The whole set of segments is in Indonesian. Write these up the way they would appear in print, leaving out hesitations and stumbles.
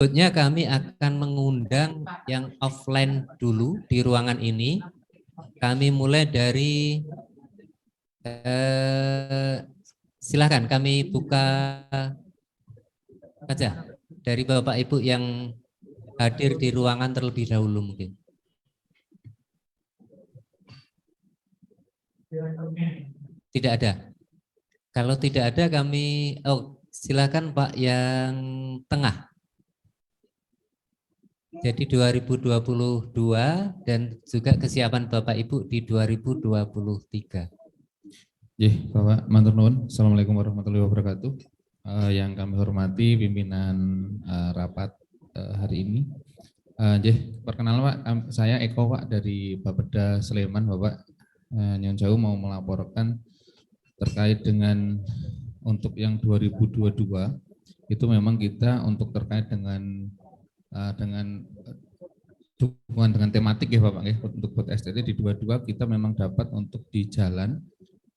Berikutnya kami akan mengundang yang offline dulu di ruangan ini. Kami mulai dari silakan kami buka saja dari Bapak Ibu yang hadir di ruangan terlebih dahulu mungkin. Tidak ada. Kalau tidak ada kami, silakan Pak yang tengah. Jadi 2022 dan juga kesiapan Bapak Ibu di 2023. Bapak matur nuwun. Assalamualaikum warahmatullahi wabarakatuh. Yang kami hormati pimpinan rapat hari ini. Perkenalan Pak, saya Eko Pak dari Bapeda Sleman Bapak. Yang jauh mau melaporkan terkait dengan untuk yang 2022 itu memang kita untuk terkait dengan dukungan dengan tematik ya Bapak ya, untuk buat STT di 22 kita memang dapat untuk di jalan,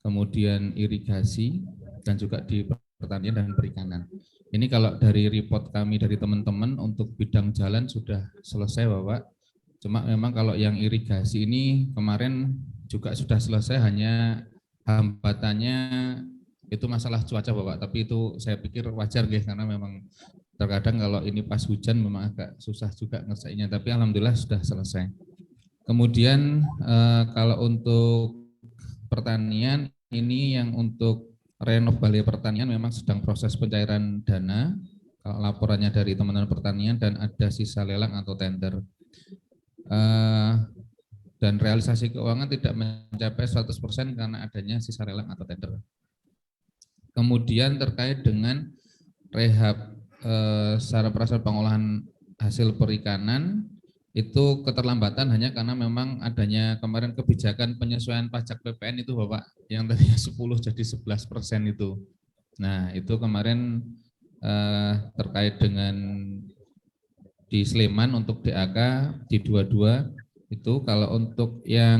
kemudian irigasi dan juga di pertanian dan perikanan. Ini kalau dari report kami dari teman-teman untuk bidang jalan sudah selesai Bapak. Cuma memang kalau yang irigasi ini kemarin juga sudah selesai, hanya hambatannya itu masalah cuaca Bapak, tapi itu saya pikir wajar guys, karena memang terkadang kalau ini pas hujan memang agak susah juga ngerjainnya, tapi alhamdulillah sudah selesai. Kemudian kalau untuk pertanian ini yang untuk renov balai pertanian memang sedang proses pencairan dana, kalau laporannya dari teman-teman pertanian, dan ada sisa lelang atau tender. Dan realisasi keuangan tidak mencapai 100% karena adanya sisa lelang atau tender. Kemudian terkait dengan rehab secara prasar pengolahan hasil perikanan, itu keterlambatan hanya karena memang adanya kemarin kebijakan penyesuaian pajak PPN itu Bapak, yang tadinya 10 jadi 11% itu. Nah itu kemarin terkait dengan di Sleman untuk DAK di 22 itu. Kalau untuk yang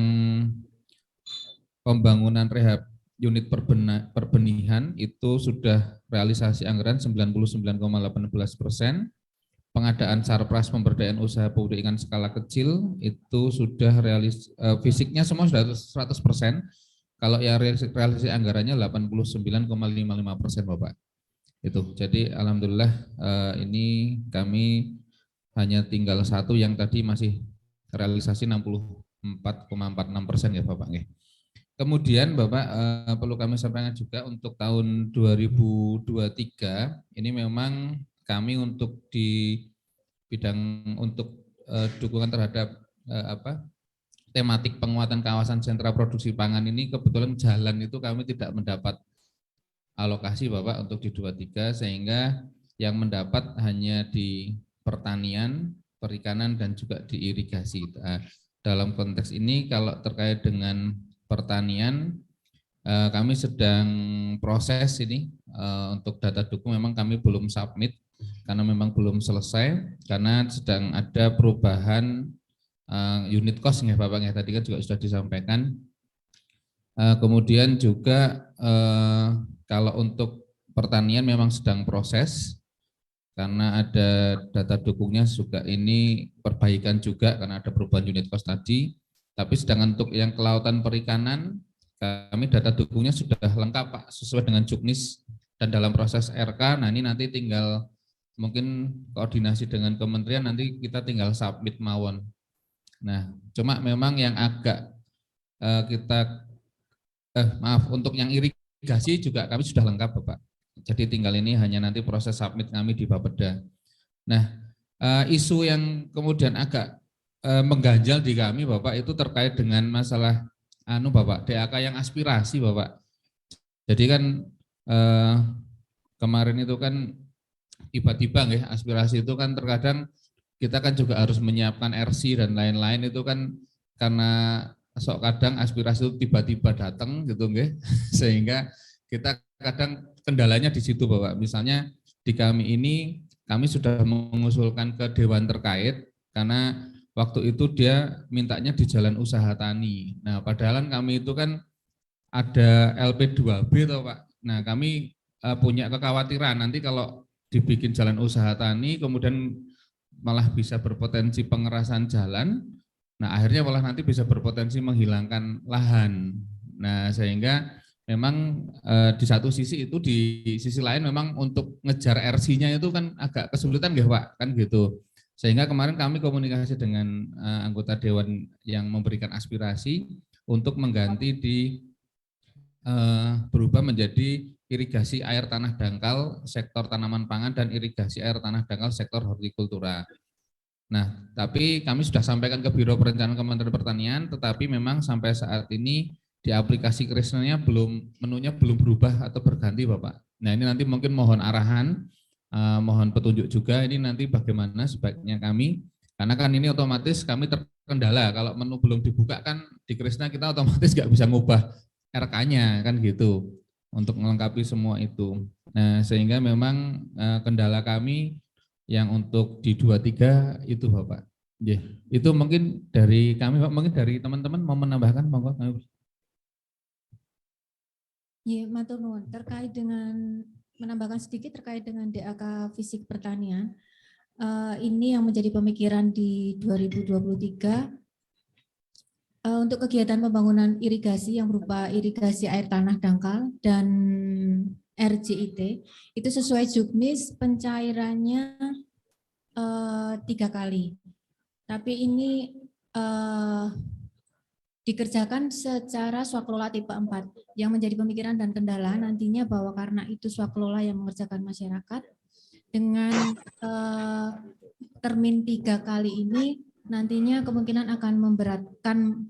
pembangunan rehab unit perbenihan itu sudah realisasi anggaran 99,18%. Pengadaan sarpras pemberdayaan usaha pemberdayaan skala kecil itu sudah fisiknya semua sudah 100%. Kalau yang realisasi anggarannya 89,55% Bapak. Itu. Jadi alhamdulillah ini kami hanya tinggal satu yang tadi masih realisasi 64,46% ya Bapak. Kemudian Bapak perlu kami sampaikan juga untuk tahun 2023 ini memang kami untuk di bidang untuk dukungan terhadap tematik penguatan kawasan sentra produksi pangan ini, kebetulan jalan itu kami tidak mendapat alokasi Bapak untuk di 23, sehingga yang mendapat hanya di pertanian, perikanan dan juga di irigasi. Dalam konteks ini kalau terkait dengan pertanian, kami sedang proses ini untuk data dukung, memang kami belum submit karena memang belum selesai, karena sedang ada perubahan unit cost ya Bapak, tadi kan juga sudah disampaikan. Kemudian juga kalau untuk pertanian memang sedang proses, karena ada data dukungnya juga ini perbaikan juga karena ada perubahan unit cost tadi. Tapi sedangkan untuk yang kelautan perikanan, kami data dukungnya sudah lengkap Pak, sesuai dengan juknis dan dalam proses RK. Nah ini nanti tinggal mungkin koordinasi dengan kementerian, nanti kita tinggal submit mawon. Nah cuma memang yang agak maaf, untuk yang irigasi juga kami sudah lengkap Bapak. Jadi tinggal ini hanya nanti proses submit kami di Bapeda. Nah isu yang kemudian agak mengganjal di kami Bapak itu terkait dengan masalah Bapak DAK yang aspirasi Bapak. Jadi kan kemarin itu kan tiba-tiba ya, aspirasi itu kan terkadang kita kan juga harus menyiapkan RC dan lain-lain, itu kan karena sok kadang aspirasi itu tiba-tiba datang gitu nggih, sehingga kita kadang kendalanya di situ Bapak. Misalnya di kami ini kami sudah mengusulkan ke dewan terkait karena waktu itu dia mintanya di jalan usaha tani. Nah, padahal kami itu kan ada LP2B toh Pak. Nah, kami punya kekhawatiran nanti kalau dibikin jalan usaha tani kemudian malah bisa berpotensi pengerasan jalan. Nah, akhirnya malah nanti bisa berpotensi menghilangkan lahan. Nah, sehingga memang di satu sisi itu, di sisi lain memang untuk ngejar RC-nya itu kan agak kesulitan nggih Pak, kan gitu. Sehingga kemarin kami komunikasi dengan anggota dewan yang memberikan aspirasi untuk mengganti berubah menjadi irigasi air tanah dangkal sektor tanaman pangan dan irigasi air tanah dangkal sektor hortikultura. Nah, tapi kami sudah sampaikan ke Biro Perencanaan Kementerian Pertanian, tetapi memang sampai saat ini di aplikasi Krisnanya menunya belum berubah atau berganti Bapak. Nah, ini nanti mungkin mohon arahan, mohon petunjuk juga ini nanti bagaimana sebaiknya kami, karena kan ini otomatis kami terkendala kalau menu belum dibuka kan di Krisna kita otomatis nggak bisa ngubah RK-nya kan gitu untuk melengkapi semua itu. Nah, sehingga memang kendala kami yang untuk di 23 itu Bapak. Yeah. Itu mungkin dari kami Pak, mungkin dari teman-teman mau menambahkan monggo. Ya, matur nuwun. Terkait dengan menambahkan sedikit terkait dengan DAK Fisik Pertanian, ini yang menjadi pemikiran di 2023 untuk kegiatan pembangunan irigasi yang berupa irigasi air tanah dangkal dan RJIT itu sesuai juknis pencairannya 3 kali. Tapi ini dikerjakan secara swakelola tipe 4 yang menjadi pemikiran dan kendala nantinya bahwa karena itu swakelola yang mengerjakan masyarakat dengan termin 3 kali ini nantinya kemungkinan akan memberatkan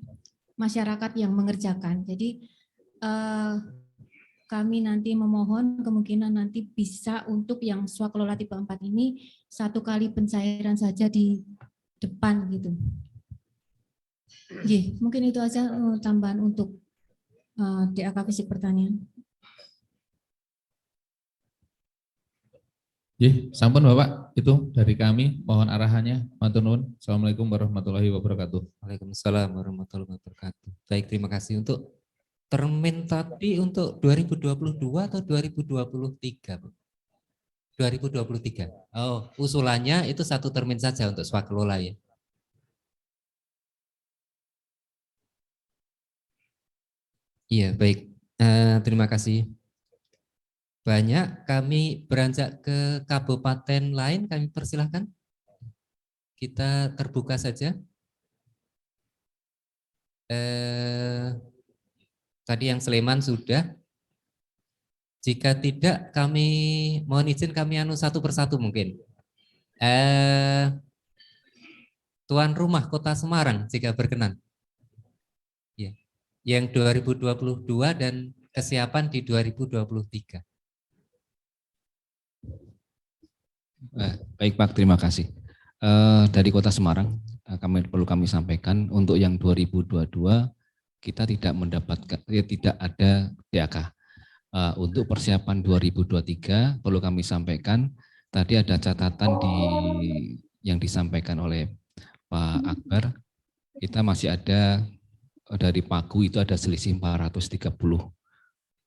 masyarakat yang mengerjakan. Jadi kami nanti memohon kemungkinan nanti bisa untuk yang swakelola tipe 4 ini 1 kali pencairan saja di depan gitu. Mungkin itu aja tambahan untuk DAK Fisik Pertanian. Sampun Bapak, itu dari kami, mohon arahannya. Matur nuwun. Assalamualaikum warahmatullahi wabarakatuh. Waalaikumsalam warahmatullahi wabarakatuh. Baik, terima kasih. Untuk termin tadi untuk 2022 atau 2023, Bu? 2023. Oh, usulannya itu 1 termin saja untuk swakelola ya. Iya, baik. Terima kasih. Banyak, kami beranjak ke kabupaten lain, kami persilahkan. Kita terbuka saja. Tadi yang Sleman sudah. Jika tidak, kami mohon izin kami satu persatu mungkin. Tuan rumah Kota Semarang, jika berkenan. Ya. Yang 2022 dan kesiapan di 2023. Baik Pak, terima kasih. Dari Kota Semarang, perlu kami sampaikan untuk yang 2022 kita tidak mendapatkan, tidak ada DAK. Untuk persiapan 2023 perlu kami sampaikan, tadi ada catatan yang disampaikan oleh Pak Akbar, kita masih ada dari Pagu itu ada selisih 430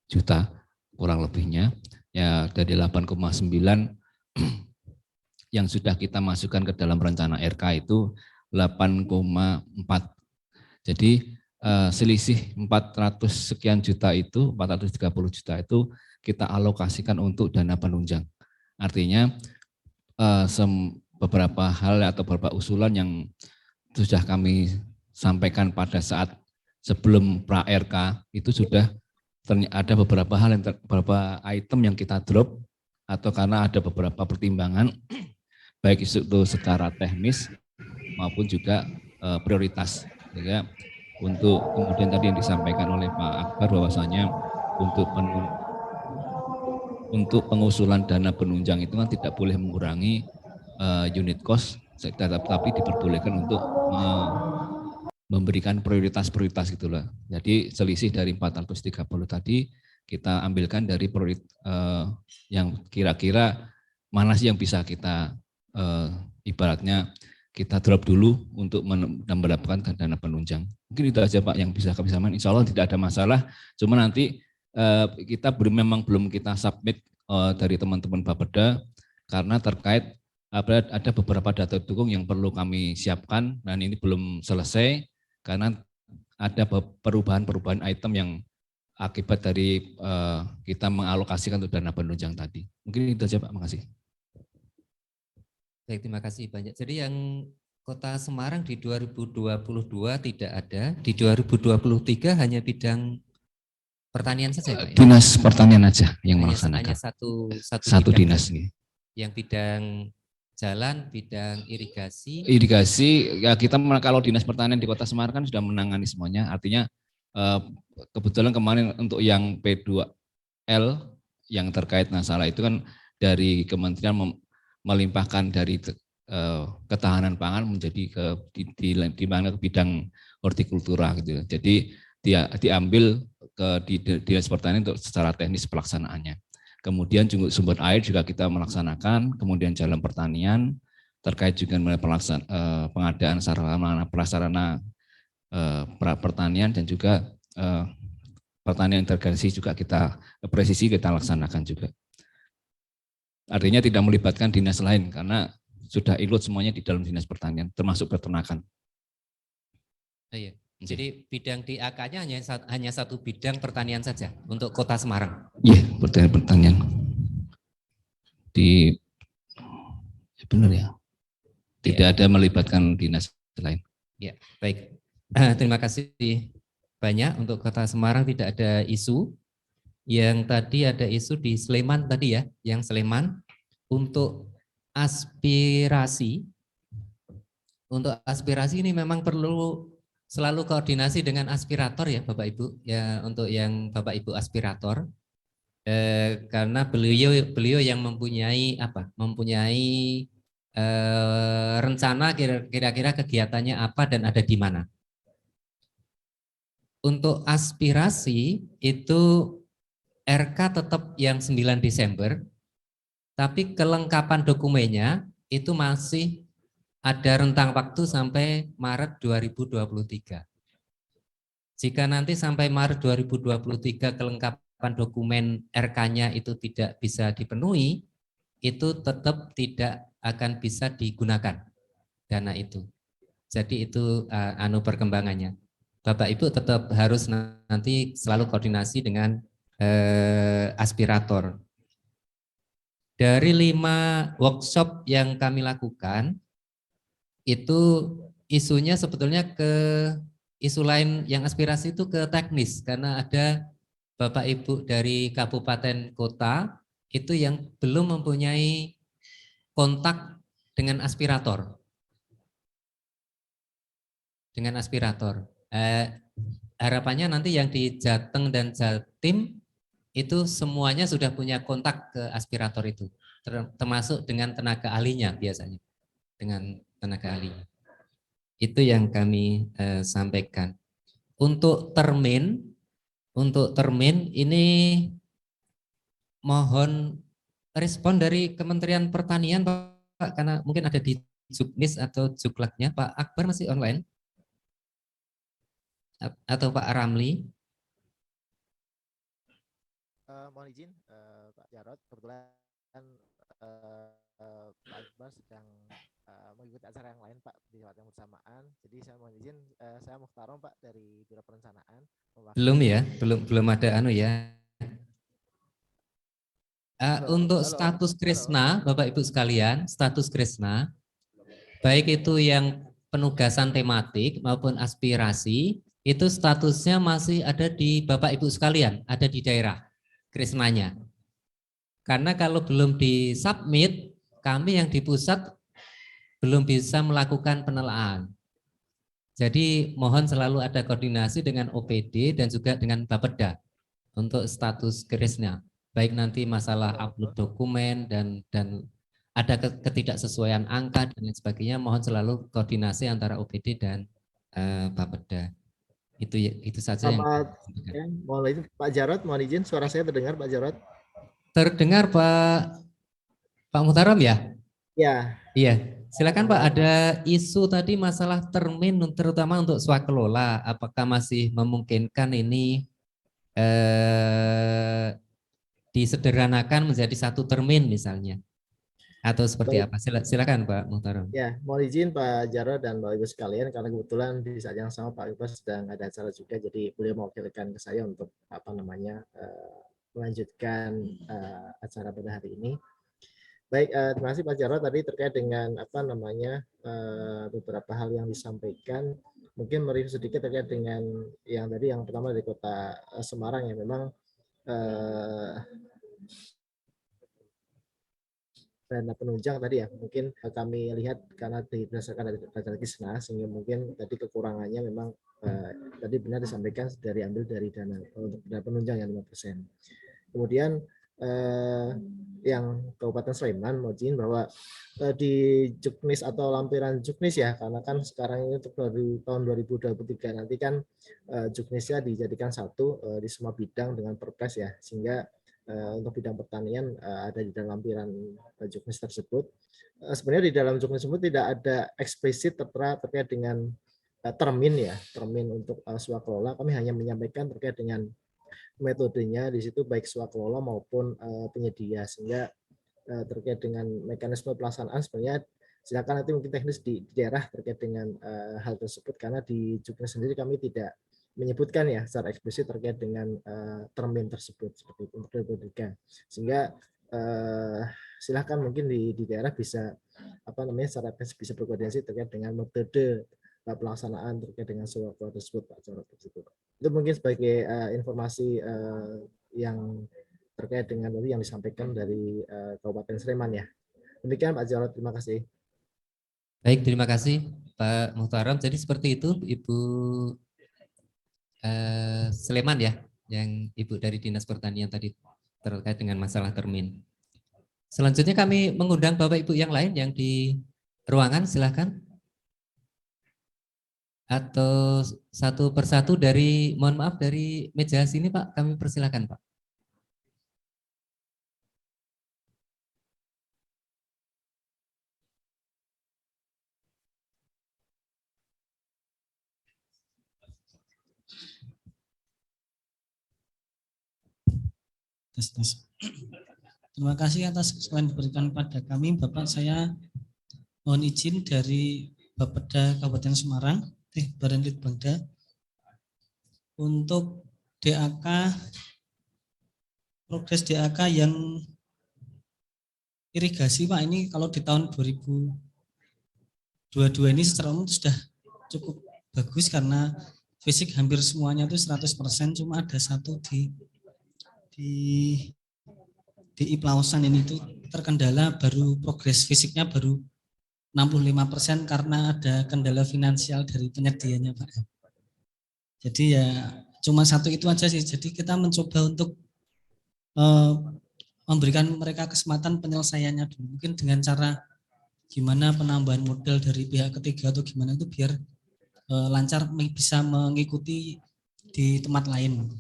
juta kurang lebihnya, ya dari 8,9 yang sudah kita masukkan ke dalam rencana RK itu 8,4. Jadi selisih 400 sekian juta itu, 430 juta itu kita alokasikan untuk dana penunjang. Artinya beberapa hal atau beberapa usulan yang sudah kami sampaikan pada saat sebelum pra-RK itu sudah ada beberapa hal, beberapa item yang kita drop atau karena ada beberapa pertimbangan baik itu secara teknis maupun juga prioritas. Sehingga untuk kemudian tadi yang disampaikan oleh Pak Akbar bahwasanya untuk pengusulan dana penunjang itu kan tidak boleh mengurangi unit cost, tapi diperbolehkan untuk memberikan prioritas-prioritas gitulah. Jadi selisih dari 430 tadi kita ambilkan dari yang kira-kira mana sih yang bisa kita ibaratnya kita drop dulu untuk mendapatkan dana penunjang. Mungkin itu aja Pak yang bisa kami sampaikan. Insya Allah tidak ada masalah. Cuma nanti kita memang belum kita submit dari teman-teman Bapeda karena terkait ada beberapa data dukung yang perlu kami siapkan dan ini belum selesai karena ada perubahan-perubahan item yang akibat dari kita mengalokasikan untuk dana penunjang tadi. Mungkin itu saja Pak, makasih. Baik, terima kasih banyak. Jadi yang Kota Semarang di 2022 tidak ada, di 2023 hanya bidang pertanian saja Pak ya? Dinas Pertanian aja yang Hanya melaksanakan. satu Bidang dinas saja. nih. Yang bidang jalan, bidang irigasi. Irigasi ya kita kalau Dinas Pertanian di Kota Semarang kan sudah menangani semuanya. Artinya kebetulan kemarin untuk yang P2L yang terkait masalah itu kan dari Kementerian melimpahkan dari ketahanan pangan menjadi di mana ke bidang hortikultura gitu. Jadi dia diambil di Dinas Pertanian untuk secara teknis pelaksanaannya. Kemudian sumber air juga kita melaksanakan, kemudian jalan pertanian terkait juga dengan pengadaan sarana prasarana pertanian dan juga pertanian integrasi juga kita presisi kita laksanakan juga. Artinya tidak melibatkan dinas lain karena sudah ikut semuanya di dalam Dinas Pertanian termasuk peternakan. Iya. Jadi bidang di AK-nya hanya satu bidang pertanian saja untuk Kota Semarang. Iya, pertanian. Benar ya. Tidak ada melibatkan dinas lain. Ya, baik. Terima kasih banyak untuk Kota Semarang tidak ada isu. Yang tadi ada isu di Sleman tadi ya, yang Sleman untuk aspirasi. Untuk aspirasi ini memang perlu selalu koordinasi dengan aspirator ya Bapak Ibu ya untuk yang Bapak Ibu aspirator karena beliau yang mempunyai rencana kira-kira kegiatannya apa dan ada di mana. Untuk aspirasi itu RK tetap yang 9 Desember tapi kelengkapan dokumennya itu masih ada rentang waktu sampai Maret 2023. Jika nanti sampai Maret 2023 kelengkapan dokumen RK-nya itu tidak bisa dipenuhi, itu tetap tidak akan bisa digunakan dana itu. Jadi itu perkembangannya. Bapak Ibu tetap harus nanti selalu koordinasi dengan aspirator. Dari 5 workshop yang kami lakukan, itu isunya sebetulnya ke isu lain yang aspirasi itu ke teknis karena ada Bapak Ibu dari kabupaten kota itu yang belum mempunyai kontak dengan aspirator. Harapannya nanti yang di Jateng dan Jatim itu semuanya sudah punya kontak ke aspirator itu, termasuk dengan tenaga ahlinya biasanya. Dengan tenaga ahli. Itu yang kami sampaikan. Untuk termin ini mohon respon dari Kementerian Pertanian Pak, karena mungkin ada di Juknis atau Juklaknya. Pak Akbar masih online? Atau Pak Ramli? Mohon izin Pak Jarod, kebetulan Pak Akbar sedang mengikuti acara yang lain Pak di waktu yang bersamaan. Jadi saya mohon izin, saya Mukhtarom Pak dari Biro Perencanaan. Belum ya, belum ada ya. Untuk status Krisna, Bapak Ibu sekalian, status Krisna, baik itu yang penugasan tematik maupun aspirasi, itu statusnya masih ada di Bapak Ibu sekalian, ada di daerah Krisnanya. Karena kalau belum disubmit, kami yang di pusat belum bisa melakukan penelaan. Jadi mohon selalu ada koordinasi dengan OPD dan juga dengan Bapeda untuk status Krisna. Baik nanti masalah upload dokumen dan ada ketidaksesuaian angka dan lain sebagainya, mohon selalu koordinasi antara OPD dan Bapeda. Itu saja yang mohon izin Pak Jarod, mohon izin suara saya terdengar Pak Jarod. Terdengar Pak Muhtaram ya? Ya. Iya. Silakan Pak, ada isu tadi masalah termin terutama untuk swakelola. Apakah masih memungkinkan ini disederhanakan menjadi 1 termin misalnya? Atau seperti Baik. apa? Silakan Pak Muhtarom. Ya, mohon izin Pak Jarod dan Bapak Ibu sekalian, karena kebetulan di saat yang sama Pak Ibu sedang ada acara juga, jadi beliau mewakilkan ke saya untuk melanjutkan acara pada hari ini. Baik, terima kasih Pak Jarod tadi terkait dengan beberapa hal yang disampaikan. Mungkin mereview sedikit terkait dengan yang tadi yang pertama dari Kota Semarang yang memang dana penunjang tadi ya, mungkin kami lihat karena berdasarkan dari data Kisna, sehingga mungkin tadi kekurangannya memang tadi benar disampaikan ambil dari dana untuk dana penunjang yang 5%. Kemudian yang Kabupaten Sleman mau izin bahwa di Juknis atau lampiran Juknis ya, karena kan sekarang ini untuk tahun 2023 nanti kan Juknisnya dijadikan satu di semua bidang dengan perpres ya, sehingga untuk bidang pertanian ada di dalam lampiran Juknis tersebut. Sebenarnya di dalam Juknis tersebut tidak ada eksplisit terkait dengan termin untuk swakelola. Kami hanya menyampaikan terkait dengan metodenya di situ baik swakelola maupun penyedia, sehingga terkait dengan mekanisme pelaksanaan sebenarnya silakan nanti mungkin teknis di daerah terkait dengan hal tersebut, karena di Juknis sendiri kami tidak menyebutkan ya secara eksplisit terkait dengan termin tersebut seperti itu untuk diperhatikan, sehingga silahkan mungkin di daerah bisa secara teknis bisa berkoordinasi terkait dengan metode pelaksanaan terkait dengan swakelola tersebut Pak Jarod tersebut. Itu mungkin sebagai informasi yang terkait dengan tadi yang disampaikan dari Kabupaten Sleman ya. Demikian Pak Jarod, terima kasih. Baik, terima kasih Pak Muhtarom. Jadi seperti itu Ibu Sleman ya, yang Ibu dari Dinas Pertanian tadi terkait dengan masalah termin. Selanjutnya kami mengundang Bapak Ibu yang lain yang di ruangan, silakan. Atau satu persatu dari, mohon maaf dari meja sini Pak, kami persilakan Pak. Terima kasih atas kesempatan diberikan kepada kami. Bapak, saya mohon izin dari Bapeda Kabupaten Semarang, Badan Litbangda, untuk DAK, progres DAK yang irigasi Pak, ini kalau di tahun 2022 ini secara umum sudah cukup bagus karena fisik hampir semuanya itu 100%, cuma ada satu di Plausan ini itu terkendala, baru progres fisiknya baru 65% karena ada kendala finansial dari penyedianya Pak. Jadi ya cuma satu itu aja sih. Jadi kita mencoba untuk memberikan mereka kesempatan penyelesaiannya dulu. Mungkin dengan cara gimana penambahan modal dari pihak ketiga atau gimana itu biar lancar bisa mengikuti di tempat lain.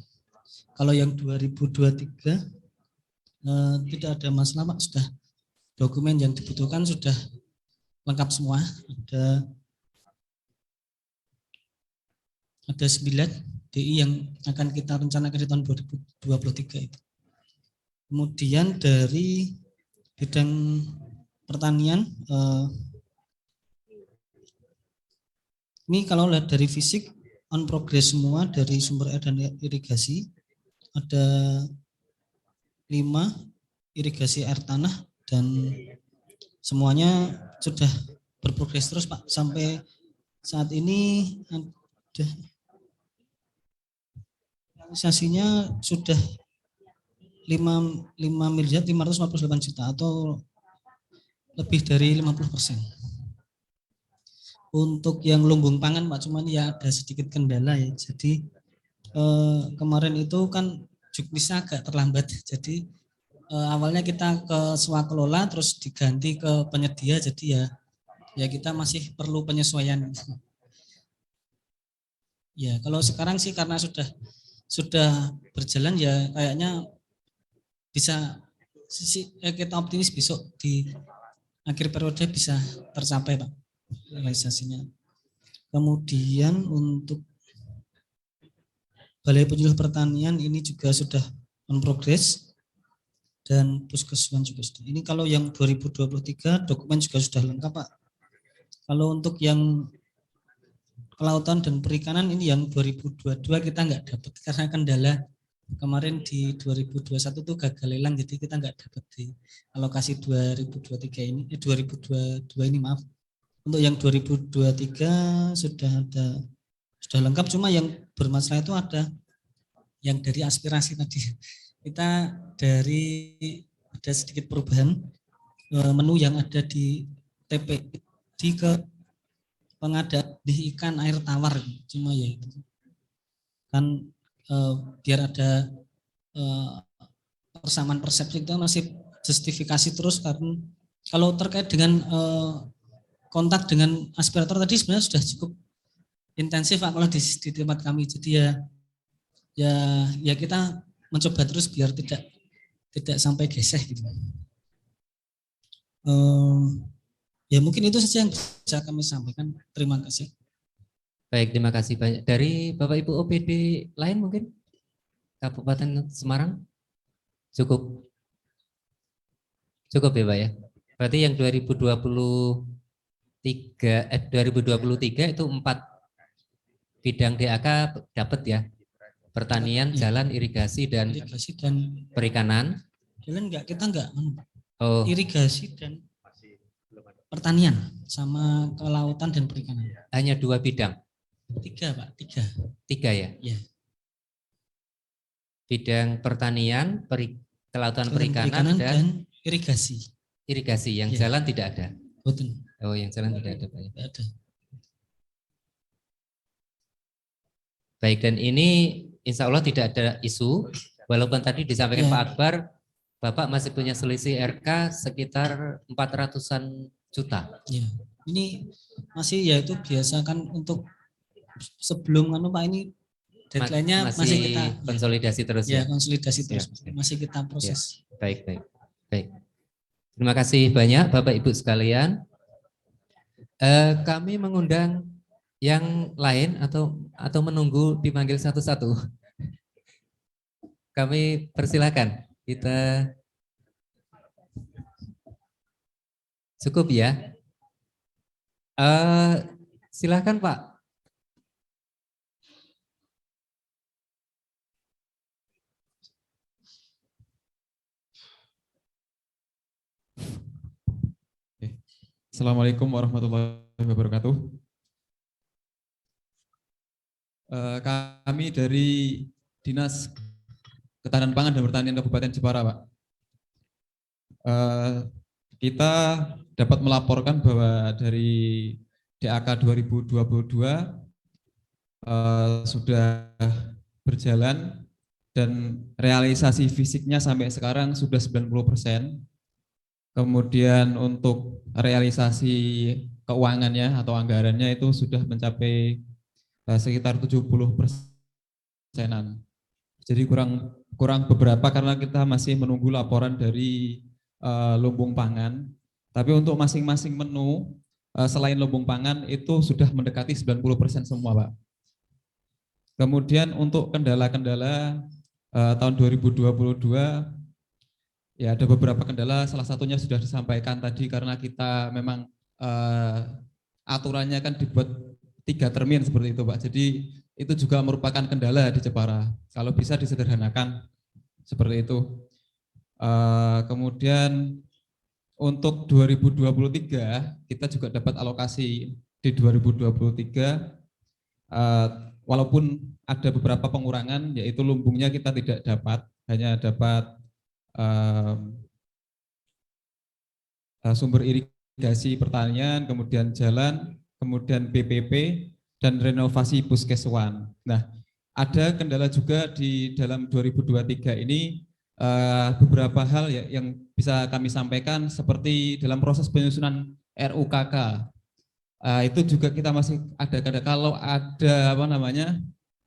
Kalau yang 2023 tidak ada masalah Pak, sudah dokumen yang dibutuhkan sudah lengkap semua, ada 9 DI yang akan kita rencanakan di tahun 2023 itu. Kemudian dari bidang pertanian, ini kalau lihat dari fisik on progress semua dari sumber air dan irigasi, ada 5 irigasi air tanah dan semuanya sudah berprogres terus Pak. Sampai saat ini ada realisasinya sudah 5.558 juta atau lebih dari 50%. Untuk yang lumbung pangan Pak, cuman ya ada sedikit kendala ya. Jadi kemarin itu kan Juknisnya agak terlambat. Jadi awalnya kita ke swakelola terus diganti ke penyedia, jadi ya kita masih perlu penyesuaian. Ya kalau sekarang sih karena sudah berjalan ya kayaknya bisa kita optimis besok di akhir periode bisa tercapai Pak realisasinya. Kemudian untuk Balai Penyuluh Pertanian ini juga sudah on progress. dan puskeswan juga sudah. Ini kalau yang 2023 dokumen juga sudah lengkap Pak. Kalau untuk yang kelautan dan perikanan ini yang 2022 kita nggak dapat karena kendala kemarin di 2021 tuh gagal lelang, jadi kita nggak dapat di alokasi 2023 ini 2022 ini maaf. Untuk yang 2023 sudah lengkap, cuma yang bermasalah itu ada yang dari aspirasi tadi. Kita ada sedikit perubahan menu yang ada di TPD ke pengadaan di ikan air tawar, cuma ya itu kan biar ada persamaan persepsi, kita masih justifikasi terus karena kalau terkait dengan kontak dengan aspirator tadi sebenarnya sudah cukup intensif Pak kalau di tempat kami, jadi ya kita mencoba terus biar tidak sampai geseh gitu. Ya mungkin itu saja yang bisa kami sampaikan. Terima kasih. Baik, terima kasih banyak. Dari Bapak Ibu OPD lain mungkin? Kabupaten Semarang? Cukup? Cukup ya Pak ya? Berarti yang 2023 itu 4 bidang DAK dapat ya? Pertanian, jalan, irigasi dan perikanan. Jalan enggak, kita enggak. Oh. Irigasi dan pertanian sama kelautan dan perikanan. Hanya 2 bidang? 3 Pak, 3. 3 ya? Iya. Bidang pertanian, kelautan perikanan dan irigasi. Irigasi, yang ya. Jalan tidak ada? Betul. Oh, yang jalan tidak ada Pak. Tidak ada. Baik, dan ini insya Allah tidak ada isu, walaupun tadi disampaikan Pak Akbar, Bapak masih punya selisih RK sekitar 400-an juta. Ya, ini masih ya itu biasa kan untuk sebelum Pak ini deadline-nya masih kita konsolidasi terus ya. Konsolidasi terus. Masih kita proses. Ya. Baik. Terima kasih banyak Bapak Ibu sekalian. Kami mengundang yang lain atau menunggu dipanggil satu-satu. Kami persilakan. Kita cukup ya. Silakan Pak. Assalamualaikum warahmatullahi wabarakatuh. Kami dari Dinas Ketahanan Pangan dan Pertanian Kabupaten Jepara, Pak. Kita dapat melaporkan bahwa dari DAK 2022 sudah berjalan dan realisasi fisiknya sampai sekarang sudah 90%. Kemudian untuk realisasi keuangannya atau anggarannya itu sudah mencapai sekitar 70%-an. Jadi kurang beberapa karena kita masih menunggu laporan dari lumbung pangan. Tapi untuk masing-masing menu selain lumbung pangan itu sudah mendekati 90% semua, Pak. Kemudian untuk kendala-kendala tahun 2022 ya ada beberapa kendala, salah satunya sudah disampaikan tadi karena kita memang aturannya kan dibuat 3 termin seperti itu Pak. Jadi itu juga merupakan kendala di Jepara. Kalau bisa disederhanakan seperti itu. Kemudian untuk 2023 kita juga dapat alokasi di 2023 walaupun ada beberapa pengurangan, yaitu lumbungnya kita tidak dapat, hanya dapat sumber irigasi pertanian, kemudian jalan, kemudian PPP, dan renovasi puskeswan. Nah, ada kendala juga di dalam 2023 ini beberapa hal yang bisa kami sampaikan seperti dalam proses penyusunan RUKK. Itu juga kita masih ada kalau ada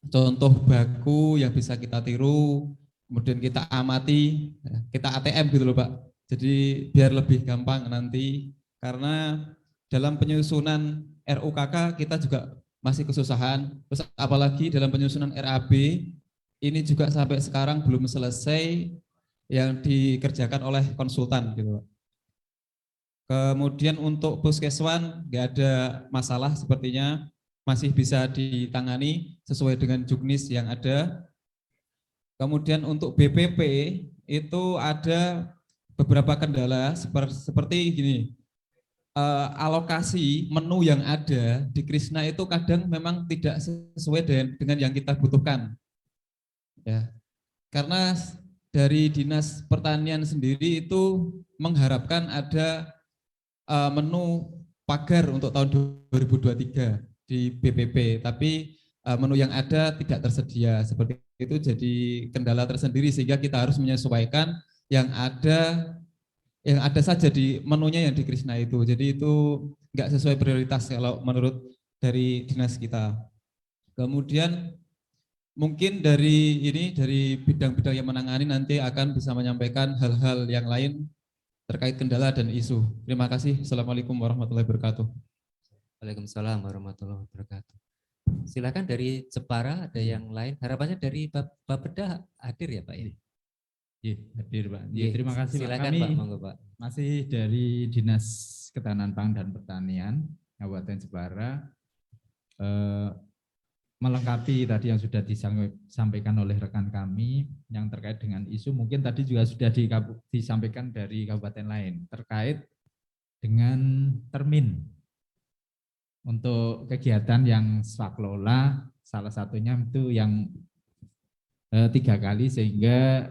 contoh baku yang bisa kita tiru, kemudian kita amati, kita ATM gitu loh Pak. Jadi biar lebih gampang nanti, karena dalam penyusunan RUKK kita juga masih kesusahan, terus apalagi dalam penyusunan RAB, ini juga sampai sekarang belum selesai, yang dikerjakan oleh konsultan gitu Pak. Kemudian untuk puskeswan nggak ada masalah, sepertinya masih bisa ditangani sesuai dengan juknis yang ada. Kemudian untuk BPP itu ada beberapa kendala seperti gini, alokasi menu yang ada di Krisna itu kadang memang tidak sesuai dengan yang kita butuhkan. Ya, karena dari Dinas Pertanian sendiri itu mengharapkan ada menu pagar untuk tahun 2023 di BPP, tapi menu yang ada tidak tersedia. Seperti itu jadi kendala tersendiri, sehingga kita harus menyesuaikan yang ada saja di menunya yang di Krisna itu. Jadi itu nggak sesuai prioritas kalau menurut dari dinas kita. Kemudian mungkin dari bidang-bidang yang menangani nanti akan bisa menyampaikan hal-hal yang lain terkait kendala dan isu. Terima kasih. Assalamualaikum warahmatullahi wabarakatuh. Waalaikumsalam warahmatullahi wabarakatuh. Silakan dari Jepara, ada yang lain. Harapannya dari Bapeda hadir ya Pak ya? Iya, hadir Pak. Iya, Iya, terima kasih Pak. silakan Kami Pak, monggo Pak. masih dari Dinas Ketahanan Pangan dan Pertanian Kabupaten Jepara, melengkapi tadi yang sudah disampaikan oleh rekan kami yang terkait dengan isu, mungkin tadi juga sudah disampaikan dari kabupaten lain terkait dengan termin untuk kegiatan yang swaklola, salah satunya itu yang 3 kali, sehingga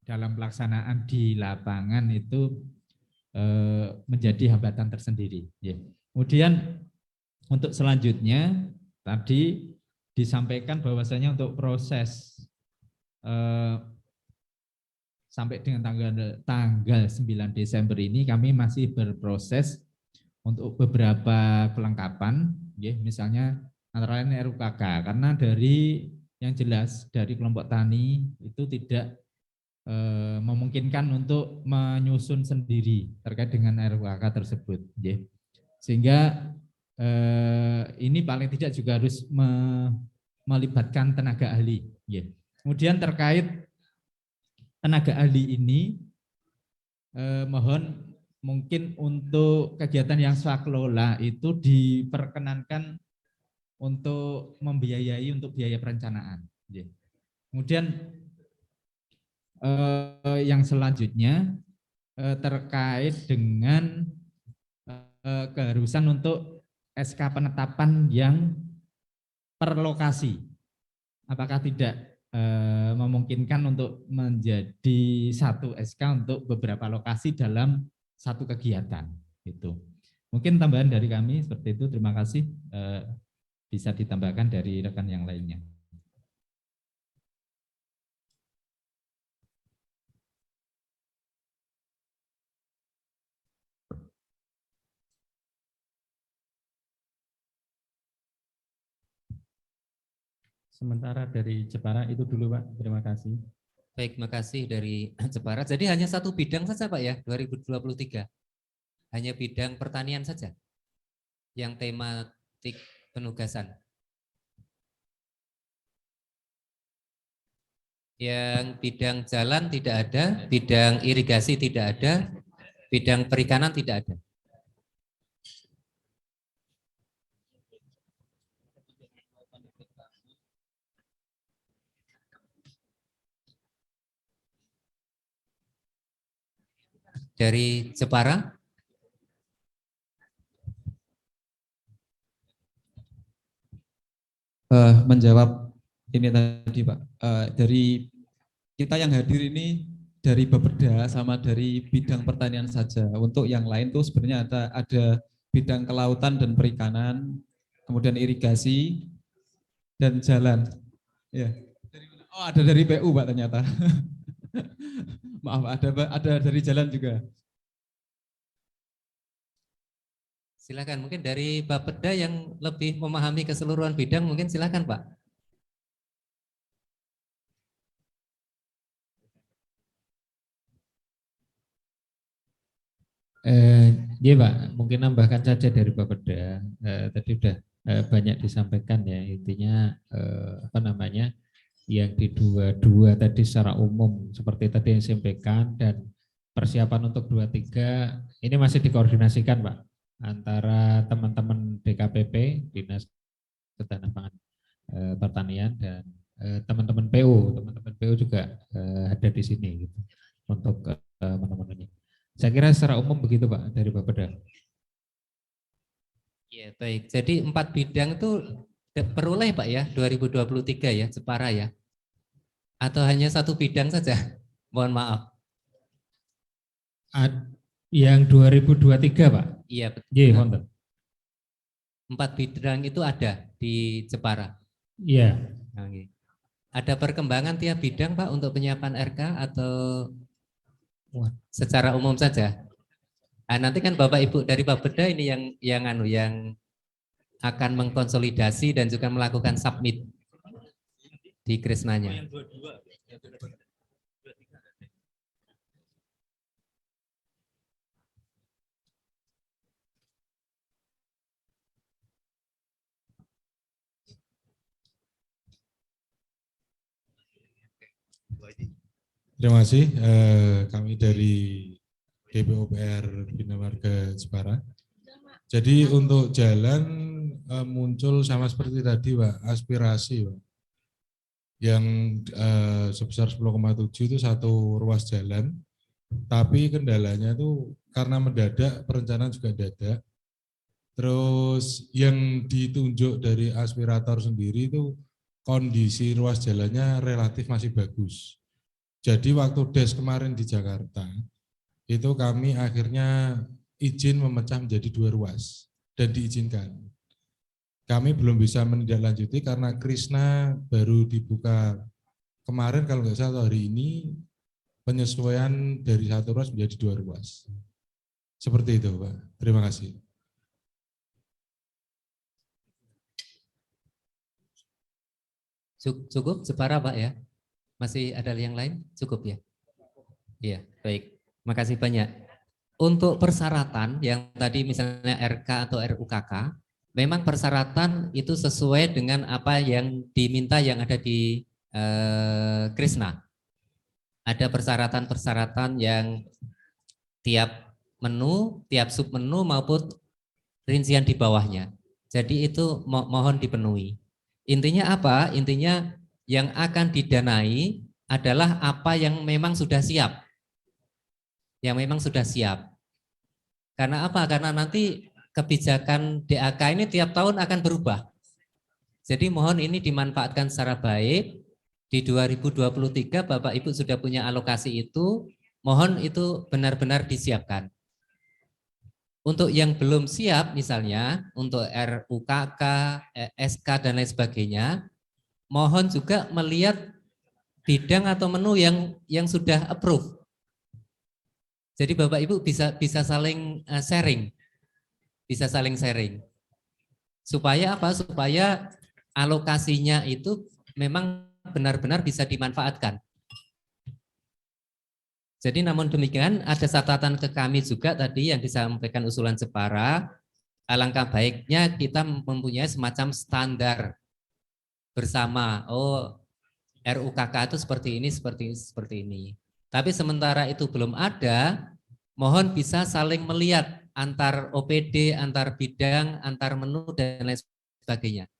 dalam pelaksanaan di lapangan itu menjadi hambatan tersendiri. Kemudian untuk selanjutnya tadi disampaikan bahwasanya untuk proses sampai dengan tanggal 9 Desember ini kami masih berproses untuk beberapa kelengkapan, misalnya antara lain RUKK, karena dari yang jelas dari kelompok tani itu tidak memungkinkan untuk menyusun sendiri terkait dengan RUKK tersebut, sehingga ini paling tidak juga harus melibatkan tenaga ahli. Kemudian terkait tenaga ahli ini, mohon mungkin untuk kegiatan yang swaklola itu diperkenankan untuk membiayai untuk biaya perencanaan. Kemudian yang selanjutnya terkait dengan keharusan untuk SK penetapan yang per lokasi. Apakah tidak memungkinkan untuk menjadi satu SK untuk beberapa lokasi dalam satu kegiatan? Itu mungkin tambahan dari kami seperti itu. Terima kasih. Bisa ditambahkan dari rekan yang lainnya. Sementara dari Jepara itu dulu Pak, terima kasih. Baik, makasih dari Jepara. Jadi hanya satu bidang saja Pak ya, 2023. Hanya bidang pertanian saja yang tematik penugasan. Yang bidang jalan tidak ada, bidang irigasi tidak ada, bidang perikanan tidak ada. Dari Jepara? Menjawab ini tadi Pak, dari kita yang hadir ini dari Bapeda sama dari bidang pertanian saja. Untuk yang lain tuh sebenarnya ada bidang kelautan dan perikanan, kemudian irigasi dan jalan. Ya. Oh, ada dari PU Pak ternyata. Maaf, ada dari jalan juga. Silakan, mungkin dari Bapeda yang lebih memahami keseluruhan bidang, mungkin silakan Pak. Iya Pak, mungkin nambahkan saja dari Bapeda. Tadi sudah banyak disampaikan ya, intinya apa namanya, yang di 22 tadi secara umum seperti tadi yang disampaikan, dan persiapan untuk 23 ini masih dikoordinasikan Pak antara teman-teman DKPP, Dinas Ketahanan Pangan Pertanian, dan teman-teman PU. Teman-teman PU juga ada di sini gitu, untuk menemani. Saya kira secara umum begitu Pak dari Bapeda. Ya, baik. Jadi 4 bidang itu peroleh Pak ya 2023 ya, Jepara ya. Atau hanya 1 bidang saja? Mohon maaf. Yang 2023 Pak? Iya betul. Iya, wonten. 4 bidang itu ada di Jepara. Iya. Oke. Ada perkembangan tiap bidang Pak untuk penyiapan RK atau secara umum saja? Nah, nanti kan Bapak Ibu dari Bapeda ini yang akan mengkonsolidasi dan juga melakukan submit di Krisnanya. Terima kasih. Kami dari DPOPR Bina Marga Jepara. Jadi untuk jalan muncul sama seperti tadi Pak, aspirasi Pak. Yang sebesar 10,7 itu 1 ruas jalan. Tapi kendalanya itu karena mendadak, perencanaan juga mendadak. Terus yang ditunjuk dari aspirator sendiri itu kondisi ruas jalannya relatif masih bagus. Jadi waktu DES kemarin di Jakarta, itu kami akhirnya izin memecah menjadi 2 ruas dan diizinkan. Kami belum bisa menindaklanjuti karena Krisna baru dibuka kemarin, kalau nggak salah hari ini, penyesuaian dari 1 ruas menjadi 2 ruas. Seperti itu Pak. Terima kasih. Cukup Jepara Pak ya? Masih ada yang lain? Cukup ya? Iya, baik. Makasih banyak. Untuk persyaratan yang tadi misalnya RK atau RUKK, memang persyaratan itu sesuai dengan apa yang diminta yang ada di Krisna. Ada persyaratan-persyaratan yang tiap menu, tiap submenu maupun rincian di bawahnya. Jadi itu mohon dipenuhi. Intinya apa? Intinya yang akan didanai adalah apa yang memang sudah siap. Yang memang sudah siap. Karena apa? Karena nanti kebijakan DAK ini tiap tahun akan berubah. Jadi mohon ini dimanfaatkan secara baik. Di 2023 Bapak Ibu sudah punya alokasi itu, mohon itu benar-benar disiapkan. Untuk yang belum siap misalnya, untuk RUKK, SK dan lain sebagainya, mohon juga melihat bidang atau menu yang sudah approve. Jadi Bapak Ibu bisa saling sharing. Bisa saling sharing. Supaya apa? Supaya alokasinya itu memang benar-benar bisa dimanfaatkan. Jadi namun demikian ada catatan ke kami juga tadi yang disampaikan usulan Jepara, alangkah baiknya kita mempunyai semacam standar bersama. Oh, RUKK itu seperti ini, seperti ini. Tapi sementara itu belum ada, mohon bisa saling melihat antar OPD, antar bidang, antar menu dan lain sebagainya.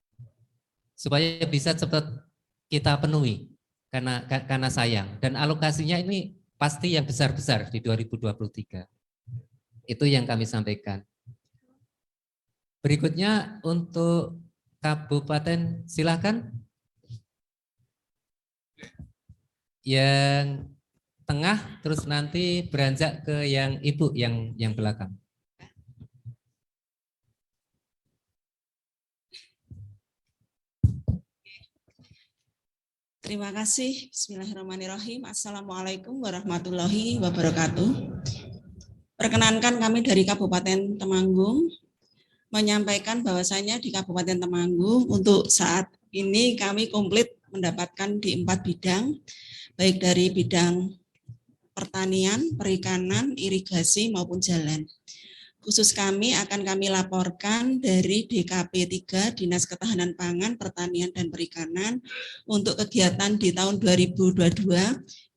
Supaya bisa cepat kita penuhi karena sayang. Dan alokasinya ini pasti yang besar-besar di 2023. Itu yang kami sampaikan. Berikutnya untuk kabupaten, silakan. Yang tengah, terus nanti beranjak ke yang ibu yang belakang. Terima kasih. Bismillahirrahmanirrahim. Assalamualaikum warahmatullahi wabarakatuh. Perkenankan kami dari Kabupaten Temanggung menyampaikan bahwasanya di Kabupaten Temanggung untuk saat ini kami komplit mendapatkan di 4 bidang, baik dari bidang pertanian, perikanan, irigasi maupun jalan. khusus kami akan kami laporkan dari DKP 3, Dinas Ketahanan Pangan, Pertanian dan Perikanan. Untuk kegiatan di tahun 2022,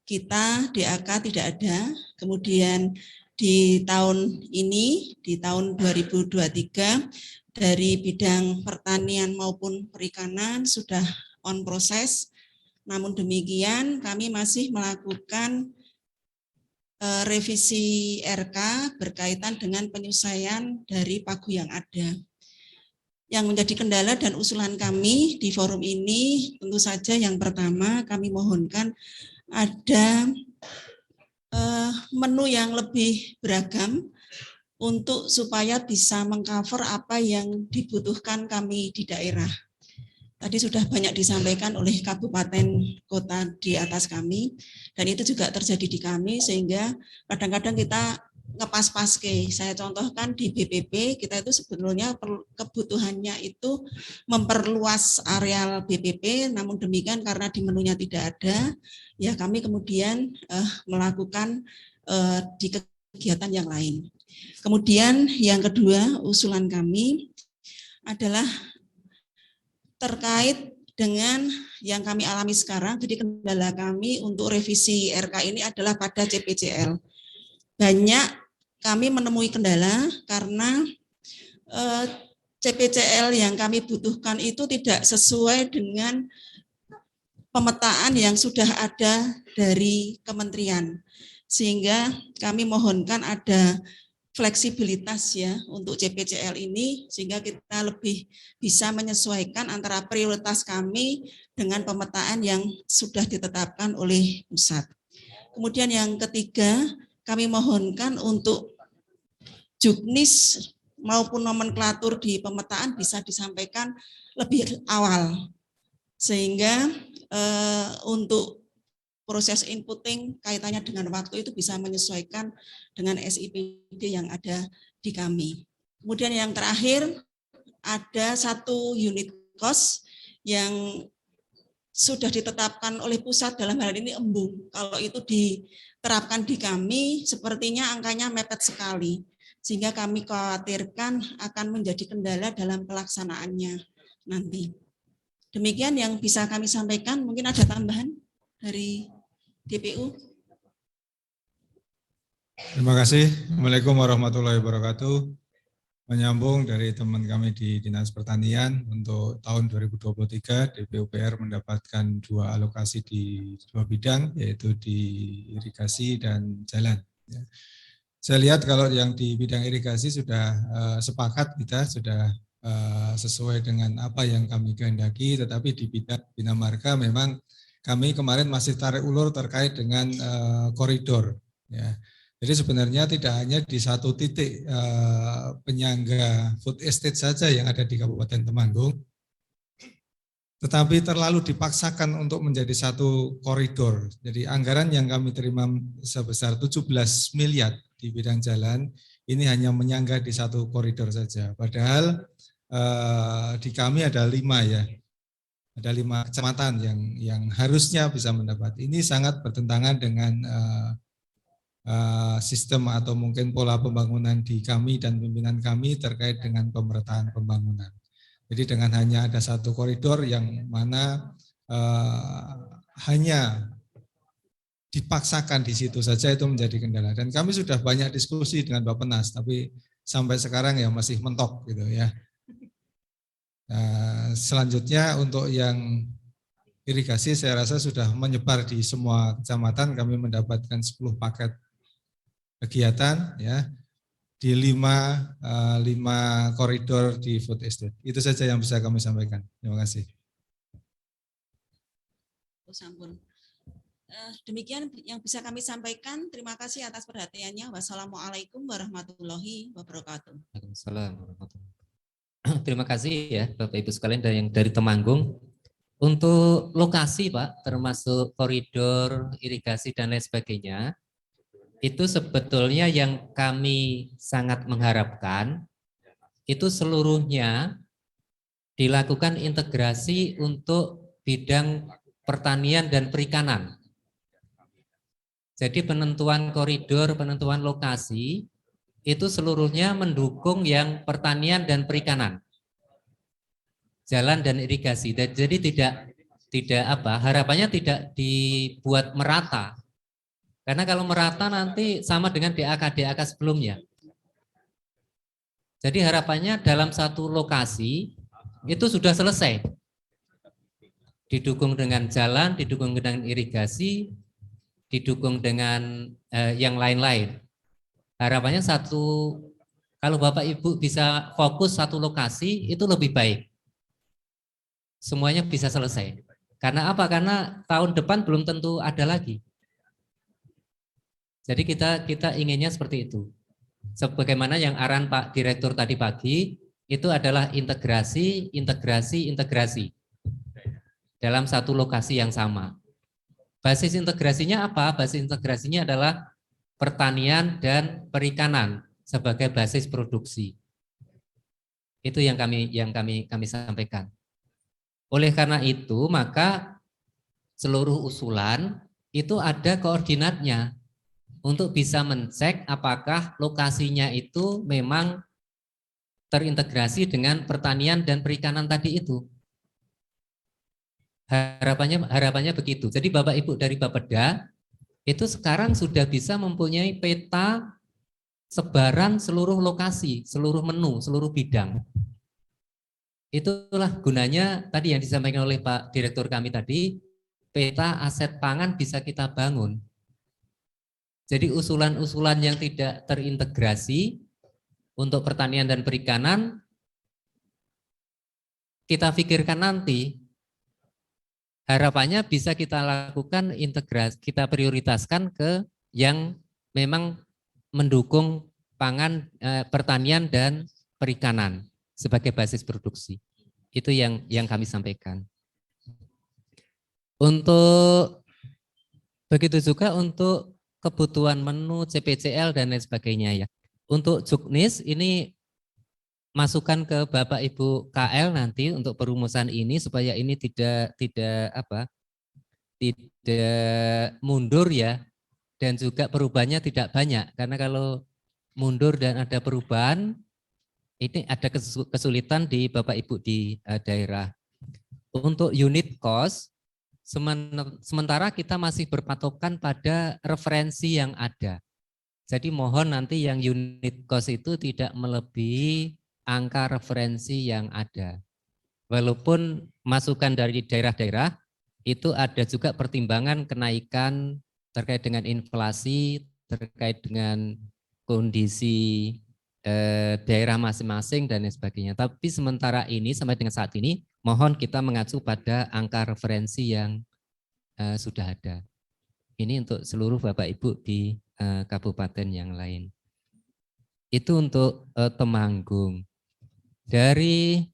kita DAK tidak ada. Kemudian di tahun ini, di tahun 2023, dari bidang pertanian maupun perikanan sudah on proses. Namun demikian, kami masih melakukan revisi RK berkaitan dengan penyesuaian dari pagu yang ada. Yang menjadi kendala dan usulan kami di forum ini tentu saja yang pertama kami mohonkan ada menu yang lebih beragam untuk supaya bisa mengcover apa yang dibutuhkan kami di daerah. Tadi sudah banyak disampaikan oleh kabupaten kota di atas kami, dan itu juga terjadi di kami, sehingga kadang-kadang kita ngepas-paske. Saya contohkan di BPP, kita itu sebetulnya kebutuhannya itu memperluas areal BPP, namun demikian karena di menunya tidak ada, ya kami kemudian melakukan di kegiatan yang lain. Kemudian yang kedua, usulan kami adalah terkait dengan yang kami alami sekarang. Jadi kendala kami untuk revisi RK ini adalah pada CPCL. Banyak kami menemui kendala karena CPCL yang kami butuhkan itu tidak sesuai dengan pemetaan yang sudah ada dari kementerian. Sehingga kami mohonkan ada fleksibilitas ya untuk CPCL ini, sehingga kita lebih bisa menyesuaikan antara prioritas kami dengan pemetaan yang sudah ditetapkan oleh pusat. Kemudian yang ketiga, kami mohonkan untuk juknis maupun nomenklatur di pemetaan bisa disampaikan lebih awal, sehingga untuk proses inputting kaitannya dengan waktu itu bisa menyesuaikan dengan SIPD yang ada di kami. Kemudian yang terakhir, ada satu unit cost yang sudah ditetapkan oleh pusat, dalam hal ini embung. Kalau itu diterapkan di kami, sepertinya angkanya mepet sekali, sehingga kami khawatirkan akan menjadi kendala dalam pelaksanaannya nanti. Demikian yang bisa kami sampaikan. Mungkin ada tambahan dari DPU. Terima kasih. Assalamualaikum warahmatullahi wabarakatuh. Menyambung dari teman kami di Dinas Pertanian, untuk tahun 2023 DPUPR mendapatkan 2 alokasi di 2 bidang, yaitu di irigasi dan jalan. Saya lihat kalau yang di bidang irigasi sudah sepakat, kita sudah sesuai dengan apa yang kami kehendaki, tetapi di bidang Bina Marga memang kami kemarin masih tarik ulur terkait dengan koridor. Ya. Jadi sebenarnya tidak hanya di satu titik penyangga food estate saja yang ada di Kabupaten Temanggung, tetapi terlalu dipaksakan untuk menjadi satu koridor. Jadi anggaran yang kami terima sebesar 17 miliar di bidang jalan, ini hanya menyangga di satu koridor saja. Padahal di kami ada 5 ya. Ada 5 kecamatan yang harusnya bisa mendapat. Ini sangat bertentangan dengan sistem atau mungkin pola pembangunan di kami dan pimpinan kami terkait dengan pemerataan pembangunan. Jadi dengan hanya ada satu koridor yang mana hanya dipaksakan di situ saja, itu menjadi kendala. Dan kami sudah banyak diskusi dengan Bappenas, tapi sampai sekarang ya masih mentok gitu ya. Selanjutnya untuk yang irigasi saya rasa sudah menyebar di semua kecamatan. Kami mendapatkan 10 paket kegiatan ya di 5 koridor di food estate. Itu saja yang bisa kami sampaikan. Terima kasih. Demikian yang bisa kami sampaikan. Terima kasih atas perhatiannya. Wassalamualaikum warahmatullahi wabarakatuh. Waalaikumsalam warahmatullahi wabarakatuh. Terima kasih ya Bapak Ibu sekalian yang dari Temanggung. Untuk lokasi Pak, termasuk koridor, irigasi dan lain sebagainya, itu sebetulnya yang kami sangat mengharapkan itu seluruhnya dilakukan integrasi untuk bidang pertanian dan perikanan. Jadi penentuan koridor, penentuan lokasi itu seluruhnya mendukung yang pertanian dan perikanan, jalan dan irigasi. Jadi tidak apa, harapannya tidak dibuat merata, karena kalau merata nanti sama dengan DAK sebelumnya. Jadi harapannya dalam satu lokasi itu sudah selesai, didukung dengan jalan, didukung dengan irigasi, didukung dengan yang lain-lain. Harapannya kalau Bapak Ibu bisa fokus satu lokasi itu lebih baik. Semuanya bisa selesai. Karena apa? Karena tahun depan belum tentu ada lagi. Jadi kita inginnya seperti itu. Sebagaimana yang arahan Pak Direktur tadi pagi, itu adalah integrasi dalam satu lokasi yang sama. Basis integrasinya apa? Basis integrasinya adalah pertanian dan perikanan sebagai basis produksi. Itu yang kami sampaikan. Oleh karena itu, maka seluruh usulan itu ada koordinatnya untuk bisa mencek apakah lokasinya itu memang terintegrasi dengan pertanian dan perikanan tadi itu. Harapannya begitu. Jadi Bapak Ibu dari Bapeda itu sekarang sudah bisa mempunyai peta sebaran seluruh lokasi, seluruh menu, seluruh bidang. Itulah gunanya tadi yang disampaikan oleh Pak Direktur kami tadi, peta aset pangan bisa kita bangun. Jadi usulan-usulan yang tidak terintegrasi untuk pertanian dan perikanan, kita pikirkan nanti. Harapannya bisa kita lakukan integrasi, kita prioritaskan ke yang memang mendukung pangan, pertanian dan perikanan sebagai basis produksi. Itu yang kami sampaikan. Untuk begitu juga untuk kebutuhan menu, CPCL dan lain sebagainya ya. Untuk juknis ini masukan ke Bapak Ibu KL nanti untuk perumusan ini supaya ini tidak mundur ya, dan juga perubahannya tidak banyak, karena kalau mundur dan ada perubahan ini ada kesulitan di Bapak Ibu di daerah. Untuk unit cost sementara kita masih berpatokan pada referensi yang ada. Jadi mohon nanti yang unit cost itu tidak melebihi angka referensi yang ada. Walaupun masukan dari daerah-daerah itu ada juga pertimbangan kenaikan terkait dengan inflasi, terkait dengan kondisi daerah masing-masing dan lain sebagainya. Tapi sementara ini sampai dengan saat ini mohon kita mengacu pada angka referensi yang sudah ada. Ini untuk seluruh Bapak Ibu di kabupaten yang lain. Itu untuk Temanggung. Dari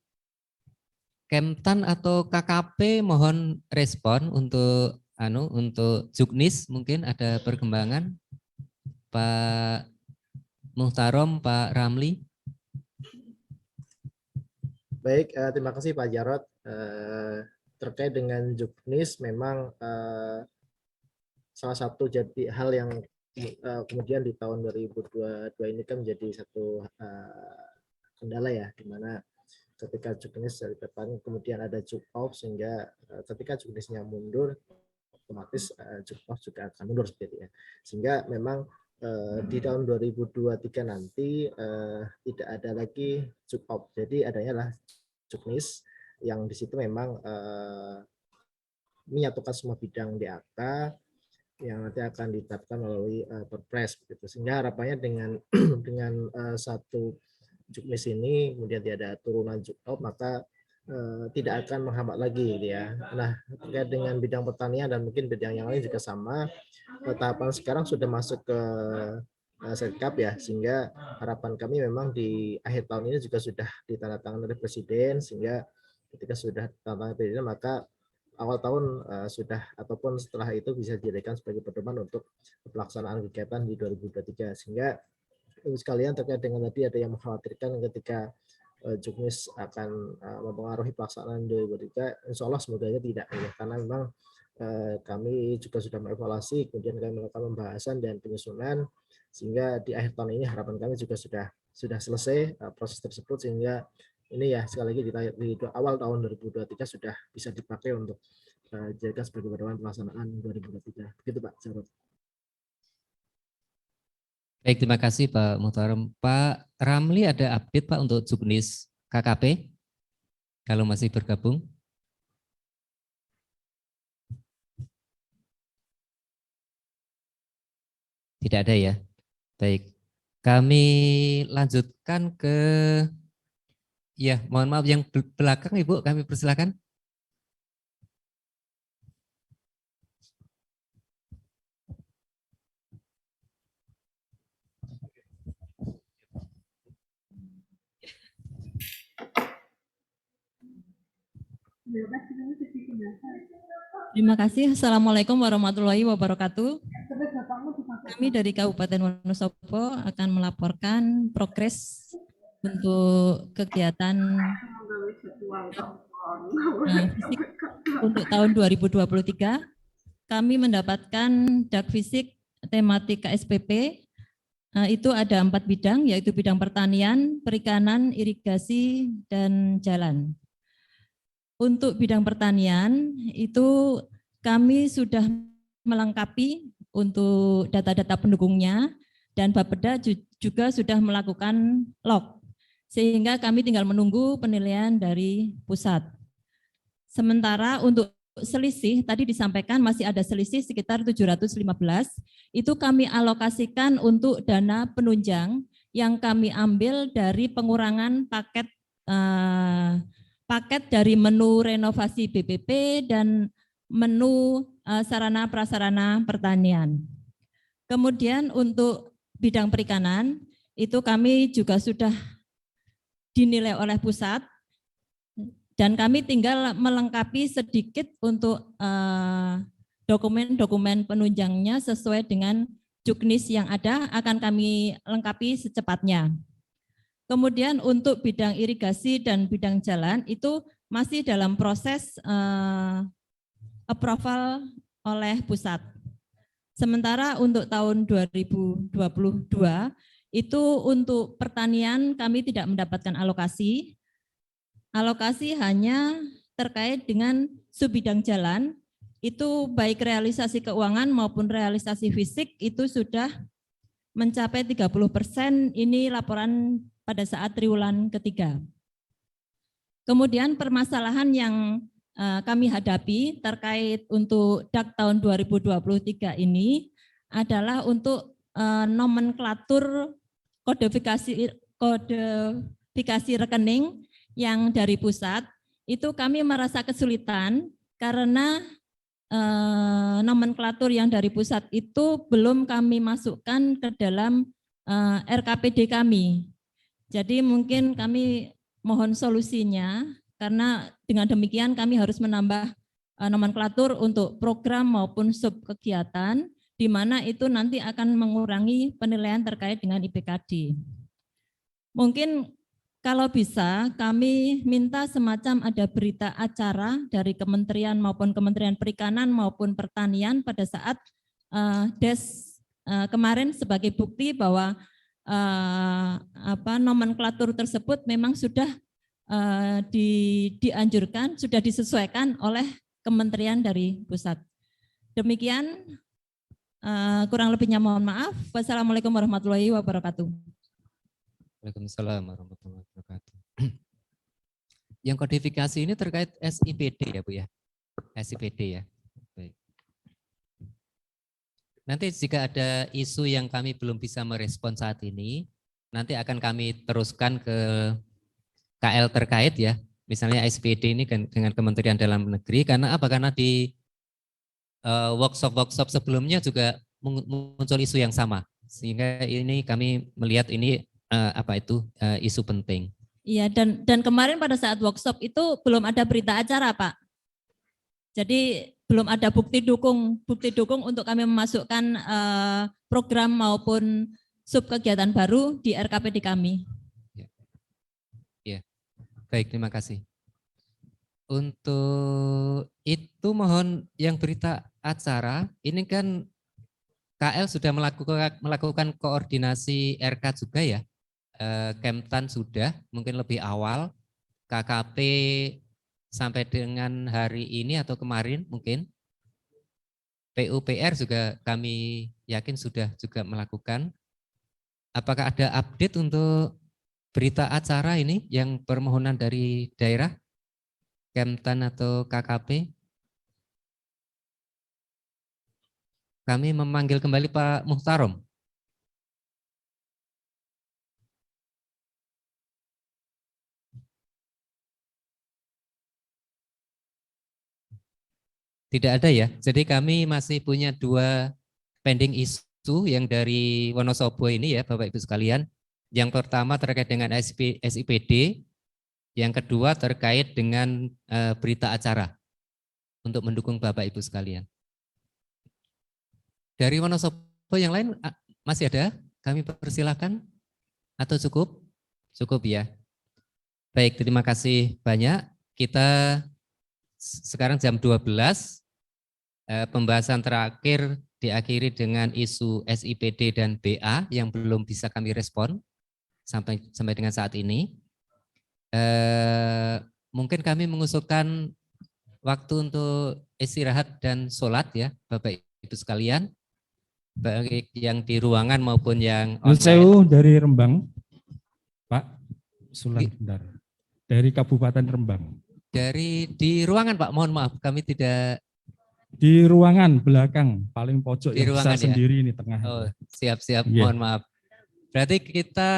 Kemtan atau KKP mohon respon untuk juknis, mungkin ada perkembangan. Pak Muhtarom, Pak Ramli. Baik, terima kasih Pak Jarod. Terkait dengan juknis memang salah satu jadi hal yang kemudian di tahun 2022 ini kan menjadi satu kendala ya, di mana ketika juknis dari depan kemudian ada juk off, sehingga ketika juknisnya mundur otomatis juk off juga akan mundur seperti ya. Sehingga memang di tahun 2023 nanti tidak ada lagi juk off, jadi adanya lah juknis yang di situ memang menyatukan semua bidang DAK yang nanti akan ditetapkan melalui Perpres begitu. Sehingga harapannya dengan satu juknis ini kemudian tidak ada turunan jukob, maka tidak akan menghambat lagi gitu ya. Nah, terkait dengan bidang pertanian dan mungkin bidang yang lain juga sama, tahapan sekarang sudah masuk ke Setkap ya, sehingga harapan kami memang di akhir tahun ini juga sudah ditandatangani oleh Presiden, sehingga ketika sudah ditandatangani Presiden maka awal tahun sudah ataupun setelah itu bisa dijadikan sebagai pedoman untuk pelaksanaan kegiatan di 2023. Sehingga sekalian terkait dengan tadi ada yang mengkhawatirkan ketika juknis akan mempengaruhi pelaksanaan 2023, insya Allah semoga tidak ya, karena memang kami juga sudah mengevaluasi, kemudian kami melakukan pembahasan dan penyusunan sehingga di akhir tahun ini harapan kami juga sudah selesai proses tersebut, sehingga ini ya sekali lagi di awal tahun 2023 sudah bisa dipakai untuk dijadikan sebagai pedoman pelaksanaan 2023. Begitu Pak Jarod. Baik, terima kasih Pak Muhtaram. Pak Ramli ada update Pak untuk juknis KKP? Kalau masih bergabung. Tidak ada ya. Baik. Kami lanjutkan ke, ya mohon maaf yang belakang Ibu, kami persilakan. Terima kasih. Assalamualaikum warahmatullahi wabarakatuh. Kami dari Kabupaten Wonosobo akan melaporkan progres untuk kegiatan fisik untuk tahun 2023. Kami mendapatkan dak fisik tematik KSPP. Itu ada 4 bidang, yaitu bidang pertanian, perikanan, irigasi, dan jalan. Untuk bidang pertanian itu kami sudah melengkapi untuk data-data pendukungnya, dan Bapeda juga sudah melakukan log, sehingga kami tinggal menunggu penilaian dari pusat. Sementara untuk selisih, tadi disampaikan masih ada selisih sekitar 715, itu kami alokasikan untuk dana penunjang yang kami ambil dari pengurangan paket dari menu renovasi BPP dan menu sarana prasarana pertanian. Kemudian untuk bidang perikanan itu kami juga sudah dinilai oleh pusat dan kami tinggal melengkapi sedikit untuk dokumen-dokumen penunjangnya sesuai dengan juknis yang ada, akan kami lengkapi secepatnya. Kemudian untuk bidang irigasi dan bidang jalan itu masih dalam proses approval oleh pusat. Sementara untuk tahun 2022 itu untuk pertanian kami tidak mendapatkan alokasi. Alokasi hanya terkait dengan subbidang jalan, itu baik realisasi keuangan maupun realisasi fisik itu sudah mencapai 30%, ini laporan pada saat triwulan ketiga. Kemudian permasalahan yang kami hadapi terkait untuk DAK tahun 2023 ini adalah untuk nomenklatur kodifikasi rekening yang dari pusat. Itu kami merasa kesulitan karena nomenklatur yang dari pusat itu belum kami masukkan ke dalam RKPD kami. Jadi mungkin kami mohon solusinya, karena dengan demikian kami harus menambah nomenklatur untuk program maupun sub kegiatan, di mana itu nanti akan mengurangi penilaian terkait dengan IPKD. Mungkin kalau bisa kami minta semacam ada berita acara dari kementerian maupun Kementerian Perikanan maupun Pertanian pada saat kemarin sebagai bukti bahwa nomenklatur tersebut memang sudah dianjurkan, sudah disesuaikan oleh kementerian dari pusat. Demikian, kurang lebihnya mohon maaf. Wassalamualaikum warahmatullahi wabarakatuh. Waalaikumsalam warahmatullahi wabarakatuh. Yang kodifikasi ini terkait SIPD ya Bu ya? SIPD ya. Baik. Nanti jika ada isu yang kami belum bisa merespon saat ini, nanti akan kami teruskan ke KL terkait ya. Misalnya SIPD ini dengan Kementerian Dalam Negeri, karena apa? Karena di workshop sebelumnya juga muncul isu yang sama. Sehingga ini kami melihat ini isu penting. Iya, dan kemarin pada saat workshop itu belum ada berita acara, Pak. Jadi belum ada bukti dukung untuk kami memasukkan program maupun sub kegiatan baru di RKPD kami. Ya. Baik, terima kasih. Untuk itu mohon yang berita acara, ini kan KL sudah melakukan koordinasi RK juga ya. Kemtan sudah, mungkin lebih awal. KKP sampai dengan hari ini atau kemarin mungkin. PUPR juga kami yakin sudah juga melakukan. Apakah ada update untuk berita acara ini yang permohonan dari daerah, Kemtan atau KKP? Kami memanggil kembali Pak Muhtarom. Tidak ada ya. Jadi kami masih punya 2 pending isu yang dari Wonosobo ini ya Bapak Ibu sekalian. Yang pertama terkait dengan SIPD, yang kedua terkait dengan berita acara untuk mendukung Bapak Ibu sekalian. Dari Wonosobo yang lain masih ada? Kami persilahkan atau cukup? Cukup ya. Baik, terima kasih banyak. Kita sekarang jam 12. Pembahasan terakhir diakhiri dengan isu SIPD dan BA yang belum bisa kami respon sampai dengan saat ini. Mungkin kami mengusulkan waktu untuk istirahat dan sholat ya Bapak Ibu sekalian, baik yang di ruangan maupun yang online. Dari Rembang, Pak Sulan bentar. Dari Kabupaten Rembang. Di ruangan Pak, mohon maaf kami tidak. Di ruangan belakang paling pojok Di yang ruangan besar ya? sendiri ini tengah. Oh, siap-siap, Yeah. mohon maaf. Berarti kita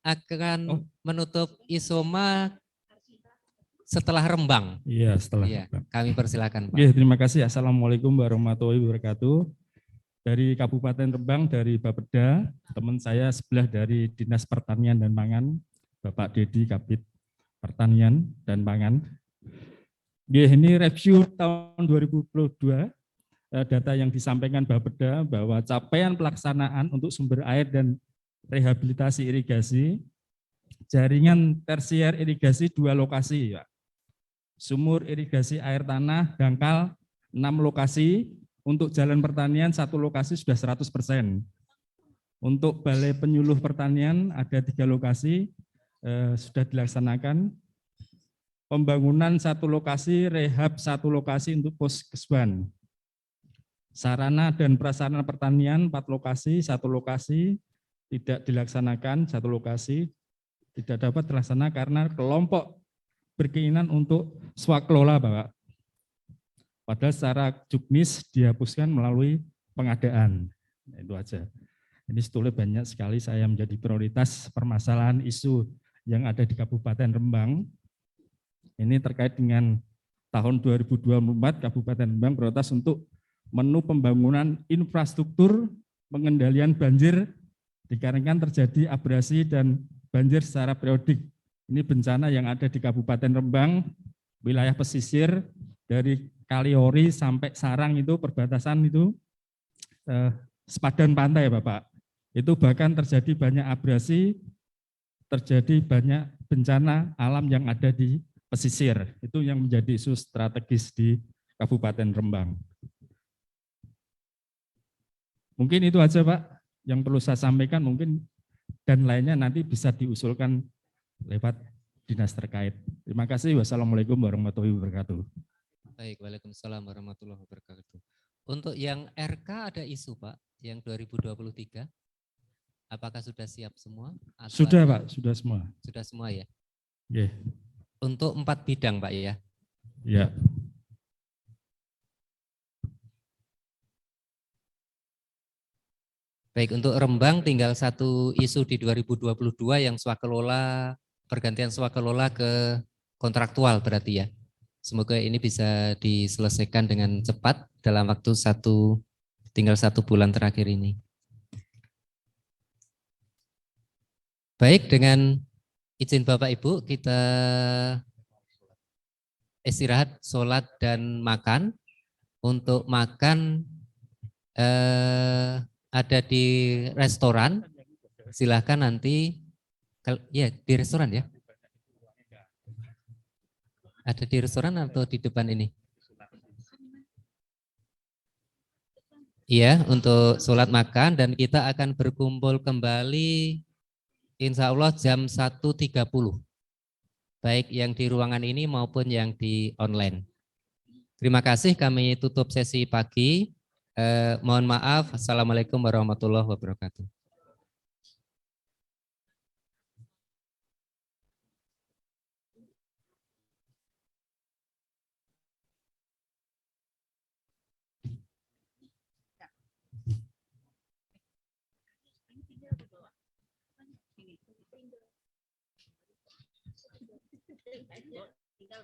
akan menutup Isoma setelah Rembang. Iya, setelah. Iya, kami persilakan Pak. Oke, terima kasih. Assalamualaikum warahmatullahi wabarakatuh. Dari Kabupaten Rembang, dari Bapeda, teman saya sebelah dari Dinas Pertanian dan Pangan, Bapak Dedi Kabid Pertanian dan Pangan. Ini review tahun 2022, data yang disampaikan Bapeda bahwa capaian pelaksanaan untuk sumber air dan rehabilitasi irigasi, jaringan tersier irigasi 2 lokasi, Pak. Sumur irigasi air tanah dangkal 6 lokasi, untuk jalan pertanian 1 lokasi sudah 100%. Untuk balai penyuluh pertanian ada 3 lokasi sudah dilaksanakan. Pembangunan 1 lokasi, rehab 1 lokasi untuk Puskeswan. Sarana dan prasarana pertanian 4 lokasi, 1 lokasi tidak dilaksanakan, 1 lokasi tidak dapat terlaksana karena kelompok berkeinginan untuk swakelola, Bapak. Padahal secara juknis dihapuskan melalui pengadaan. Nah, itu aja. Ini sebetulnya banyak sekali saya menjadi prioritas permasalahan isu yang ada di Kabupaten Rembang. Ini terkait dengan tahun 2024 Kabupaten Rembang prioritas untuk menu pembangunan infrastruktur pengendalian banjir dikarenakan terjadi abrasi dan banjir secara periodik. Ini bencana yang ada di Kabupaten Rembang, wilayah pesisir dari Kaliori sampai Sarang itu perbatasan itu sepadan pantai Bapak. Itu bahkan terjadi banyak abrasi, terjadi banyak bencana alam yang ada di pesisir. Itu yang menjadi isu strategis di Kabupaten Rembang. Mungkin itu aja Pak yang perlu saya sampaikan, mungkin dan lainnya nanti bisa diusulkan lewat dinas terkait. Terima kasih. Wassalamualaikum warahmatullahi wabarakatuh. Baik, waalaikumsalam warahmatullahi wabarakatuh. Untuk yang RK ada isu Pak, yang 2023, apakah sudah siap semua? Sudah Pak, sudah semua. Sudah semua ya? Yeah. Untuk 4 bidang Pak ya? Ya. Baik, untuk Rembang tinggal 1 isu di 2022 yang swakelola, pergantian swakelola ke kontraktual berarti ya. Semoga ini bisa diselesaikan dengan cepat dalam waktu tinggal 1 bulan terakhir ini. Baik, dengan izin Bapak Ibu kita istirahat, sholat dan makan. Untuk makan ada di restoran, silahkan nanti, ya di restoran ya. Ada di restoran atau di depan ini? Iya, untuk sholat makan dan kita akan berkumpul kembali insya Allah jam 1.30. Baik yang di ruangan ini maupun yang di online. Terima kasih, kami tutup sesi pagi. Mohon maaf. Assalamualaikum warahmatullahi wabarakatuh. Tinggal